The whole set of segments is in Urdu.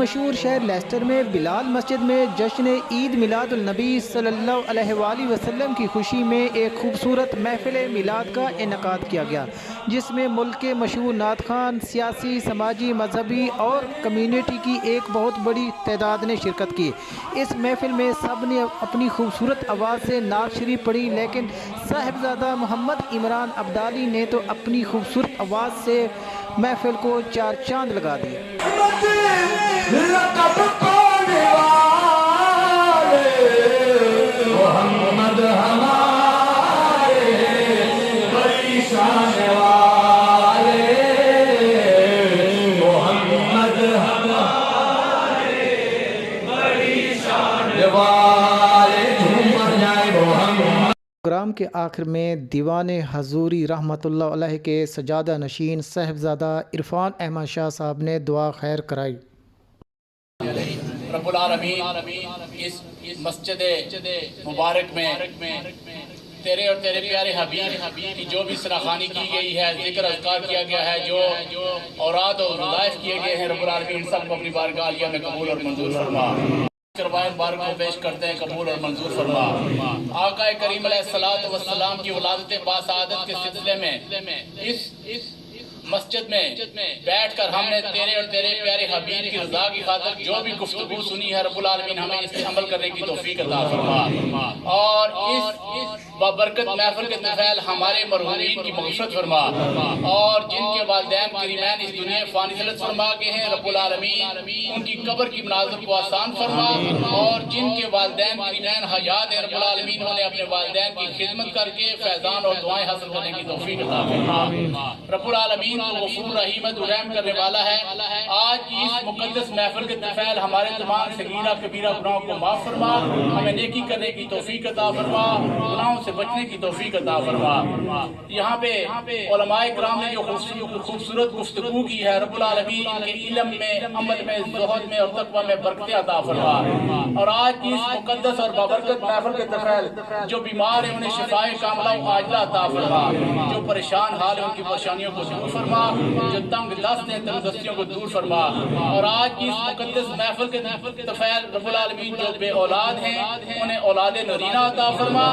مشہور شہر لیسٹر میں بلال مسجد میں جشن عید میلاد النبی صلی اللہ علیہ وآلہ وسلم کی خوشی میں ایک خوبصورت محفل میلاد کا انعقاد کیا گیا، جس میں ملک کے مشہور نعت خوان، سیاسی، سماجی، مذہبی اور کمیونٹی کی ایک بہت بڑی تعداد نے شرکت کی۔ اس محفل میں سب نے اپنی خوبصورت آواز سے نعت شریف پڑھی، لیکن صاحبزادہ محمد عمران عبدالی نے تو اپنی خوبصورت آواز سے محفل کو چار چاند لگا دیے۔ محمد ہمارے بڑی شان والے، محمد ہمارے بڑی شان والے، جھوم جائے محمد۔ پروگرام کے آخر میں دیوان حضوری رحمۃ اللہ علیہ کے سجادہ نشین صاحبزادہ عرفان احمد شاہ صاحب نے دعا خیر کرائی۔ رب العالمین اس مسجد مبارک میں تیرے اور تیرے پیارے حبیب کی جو بھی سراخانی کی گئی ہے، ذکر اذکار کیا گیا ہے، جو اوراد اور وظائف کیے گئے ہیں، رب العالمین سب کو اپنی بارگاہ عالیہ میں قبول اور منظور فرما۔ کروائے مبارک کو پیش کرتے ہیں، قبول اور منظور فرما۔ آقا کریم علیہ الصلوۃ والسلام کی ولادت باسعادت کے سلسلے میں اس مسجد میں بیٹھ کر ہم نے تیرے اور تیرے پیارے حبیب کی رضا کی خاطر جو بھی گفتگو سنی ہے، رب العالمین ہمیں اس پہ عمل کرنے کی توفیق عطا فرما، اور اس بابرکت محفل کے طفیل ہمارے مرحومین کی مغفرت فرما، اور جن کے والدین کریمین اس دنیا فانی ثلث فرما گئے ہیں، رب العالمین ان کی قبر کی مناظر کو آسان فرما، اور جن کے والدین کریمین حیات ہیں، رب العالمین انہیں اپنے والدین کی خدمت کر کے فیضان اور دعائیں حاصل کرنے کی توفیق عطا فرما۔ رب العالمین تو غفور رحیم رحم کرنے والا ہے، آج کی اس مقدس محفل کے طفیل ہمارے تمام صغیرہ کبیرہ گناہوں کو معاف فرما، ہمیں نیکی کرنے کی توفیق عطا فرما، گناہوں سے بچنے کی توفیق عطا فرما۔ یہاں پہ علماء کرام نے جو خوبصورت گفتگو کی ہے، رب العالمین کے علم میں، عمل میں، زہد میں اور تقوی میں برکتیں عطا فرما، اور آج کی اس مقدس اور بابرکت محفل کے طفیل جو بیمار ہیں انہیں شفائے کاملہ و عاجلہ عطا فرما، جو پریشان حال ہیں ان کی پریشانیوں کو دور فرما، جو تنگ دست ہیں تنگ دستیوں کو دور فرما، اور آج کی اس مقدس محفل کے طفیل رب العالمین جو بے اولاد ہیں انہیں اولاد نرینہ عطا فرما،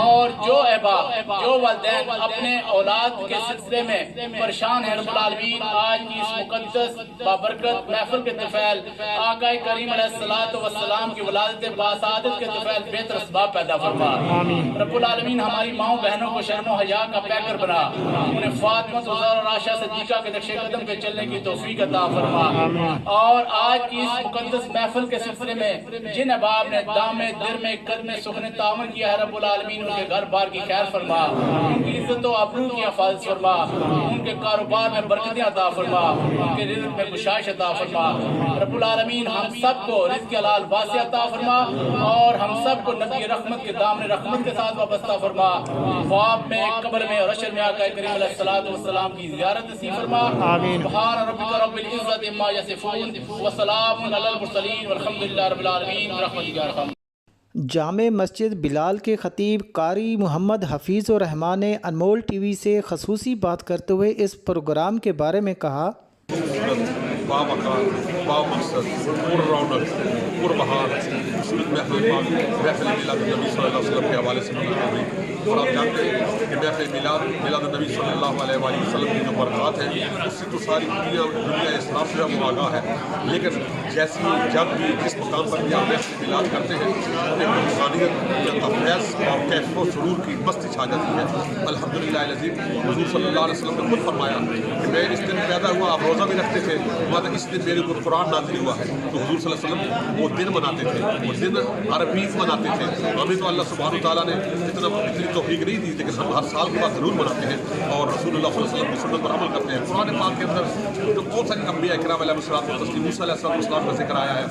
اور جو احباب جو والدین اپنے اولاد کے سلسلے میں پریشان ہیں، رب العالمین آج کی اس مقدس بابرکت محفل کے طفیل آقا کریم علیہ الصلوۃ والسلام کی ولادت باسعادت کے طفیل بہتر اسباب پیدا فرما۔ رب العالمین ہماری ماؤں بہنوں کو شرم و حیا کا پیکر بنا، انہیں فاطمہ زہرا اور عائشہ صدیقہ کے نقش قدم پہ چلنے کی توفیق عطا فرما، اور آج کی اس مقدس محفل کے سلسلے میں جن احباب نے دامے در میں قد میں سخن تعاون کیا ہے، رب العالمین ان کے گھر بار کی خیر فرما، ان کی عزت و آبرو کی حفاظت فرما، ان کے کاروبار میں برکتیں عطا فرما، ان کے رزق میں گشائش عطا فرما۔ رب العالمین ہم سب کو رزق حلال واسع عطا فرما، اور ہم سب کو نبی رحمت کے دامن رحمت کے ساتھ وابستہ فرما، خواب میں، قبر میں اور حشر میں آقا کریم علیہ الصلوۃ والسلام کی زیارت نصیب فرما۔ سبحان ربک رب العزت عما یصفون وسلام علی المرسلین والحمد للہ رب العالمین برحمتک یا ارحم۔ جامع مسجد بلال کے خطیب قاری محمد حفیظ الرحمان نے انمول ٹی وی سے خصوصی بات کرتے ہوئے اس پروگرام کے بارے میں کہا۔ بامقام، بامقصد، پر رونق، پر بہار، محفل میلاد النبی صلی اللہ علیہ وسلم کے حوالے سے منعقد ہوئی، اور آپ جانتے ہیں کہ محفل میلاد النبی صلی اللہ علیہ وسلم کی جو برکات ہیں اس سے تو ساری دنیا اسلام سے وہ آگاہ ہے، لیکن جیسی جب بھی جس مقام پر بھی آپ محفل میلاد کرتے ہیں ایک روحانیت افیض اور کیف و سرور کی مستی چھا جاتی ہے۔ الحمدللہ العظیم، حضور صلی اللہ علیہ وسلم نے خود فرمایا کہ میں اس دن پیدا ہوا، آپ روزہ بھی رکھتے تھے، اس دن میرے اوپر قرآن نازل ہوا ہے، تو حضور صلی اللہ علیہ وسلم وہ دن مناتے تھے، وہ دن عربیت مناتے تھے۔ ہمیں تو اللہ سبحانہ وتعالیٰ نے اتنی توفیق نہیں دی، لیکن ہم ہر سال کے بعد ضرور مناتے ہیں اور رسول اللہ صلی اللہ علیہ وسلم کی سنت پر عمل کرتے ہیں۔ قرآن پاک کے اندر جو بہت ساری انبیاء کرام علیہ الصلوۃ والتسلیم، موسیٰ علیہ السلام کا ذکر آیا ہے،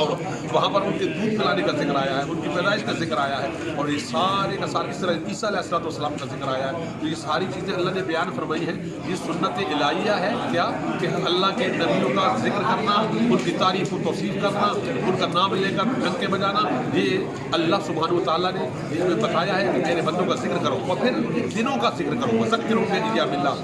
اور وہاں پر ان کے دودھ پلانے کا ذکر آیا ہے، ان کی پیدائش کا ذکر آیا ہے، اور یہ سارے کا سارا اس طرح عیسیٰ علیہ السلام کا ذکر آیا ہے۔ تو یہ ساری چیزیں اللہ نے بیان فرمائی ہیں، یہ سنت الہیہ ہے کیا کہ اللہ کے نبیوں کا ذکر کرنا، ان کی تعریف و توصیف کرنا، ان کا نام لے کر ڈنکے بجانا، یہ اللہ سبحانہ وتعالیٰ نے اس میں بتایا ہے کہ میرے بندوں کا ذکر کرو، اور پھر دنوں کا ذکر کرو، وذکروا بأیام اللہ،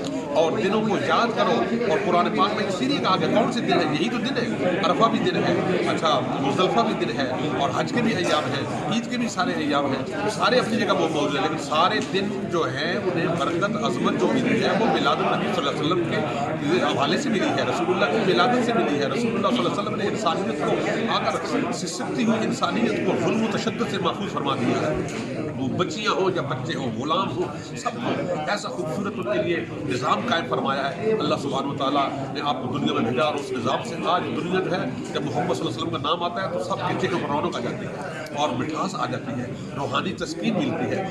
اور دنوں کو یاد کرو. اور قرآن پاک میں اسی لیے کہا گیا کون سے دن ہے؟ یہی تو دن ہے. عرفہ بھی دن ہے, اچھا مزدلفہ بھی دن ہے, اور حج کے بھی ایام ہیں, عید کے بھی سارے ایام ہیں, سارے اپنی جگہ وہ موجود ہیں. لیکن سارے دن جو ہیں انہیں برکت عظمت جو ملی ہے وہ میلاد النبی صلی اللہ علیہ وسلم کے حوالے سے ملی ہے, رسول اللہ کی ولادت سے ملی ہے. رسول اللہ صلی اللہ علیہ وسلم نے انسانیت کو آ کر سسکتی ہوئی انسانیت کو ظلم و تشدد سے محفوظ فرما دیا ہے. وہ بچیاں ہوں یا بچے ہوں, غلام ہوں, سب کو ایسا خوبصورت ان کے لیے نظام قائم فرمایا ہے اللہ سبحانہ و تعالیٰ نے آپ کو دنیا میں بھیجا. اور اس نظام سے آج دنیا جو ہے جب محمد صلی اللہ علیہ وسلم کا نام آتا ہے تو سب کے چہروں پر رونق آ جاتی ہے اور مٹھاس آ جاتی ہے, روحانی تسکین ملتی ہے.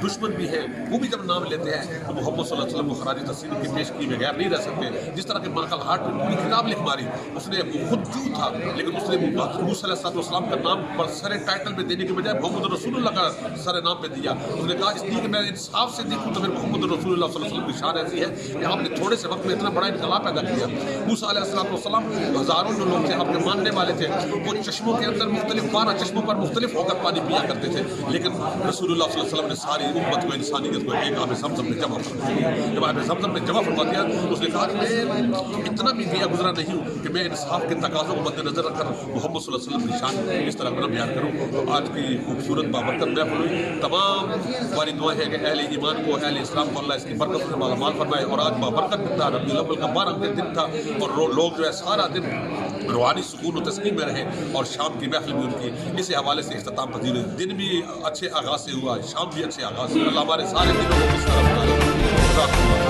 دشمن بھی ہے وہ بھی جب نام لیتے ہیں تو محمد صلی اللہ علیہ وسلم کو خراج تحسین کی پیش کی بغیر نہیں رہ سکتے. جس طرح کہ مائیکل ہارٹ نے پوری کتاب لکھ ماری, اس نے خود جو تھا لیکن اس نے موسیٰ علیہ السلام کا نام پر سر ٹائٹل میں دینے کے بجائے محمد رسول اللہ کا سر نام پہ دیا. اس نے کہا اس لیے کہ میں انصاف سے دیکھوں تو پھر محمد رسول اللہ صلی اللہ علیہ وسلم کی شان ایسی ہے کہ آپ نے تھوڑے سے وقت میں اتنا بڑا انقلاب پیدا کیا. موسیٰ علیہ السلام ہزاروں جو لوگ تھے آپ کے ماننے والے تھے, وہ چشموں کے اندر مختلف 12 چشموں پر مختلف ہو کر پانی پیا کرتے تھے, لیکن رسول اللہ صلی اللہ علیہ وسلم نے ساری امت کو انسانیت کو ایک آب زمزم میں جمع فرما دیا. جب آب زمزم میں جمع فرما دیا اس نے کہا کہ میں اتنا بھی دیا گزرا نہیں ہوں کہ میں انصاف کے تقاضوں کو مد نظر رکھ کر محمد صلی اللہ علیہ وسلم کی شان اس طرح کا بیان کروں. تو آج کی خوبصورت بابرکت محفل ہوئی. تمام ہماری دعائیں ہیں کہ اہل ایمان کو, اہل اسلام کو اللہ اس کی برکت سے مالا مال فرمائے. اور آج بابرکت دن تھا, ربیع الاول کا 12واں دن تھا, اور لوگ جو ہے سارا دن روحانی سکون و تسکین میں رہے, اور شام کی محفل بھی ان کی اسی حوالے سے اختتام پذیر ہوئی. دن بھی اچھے آغاز سے ہوا, شام بھی اچھے آغاز سے. اللہ ہمارے سارے دنوں کو اس طرح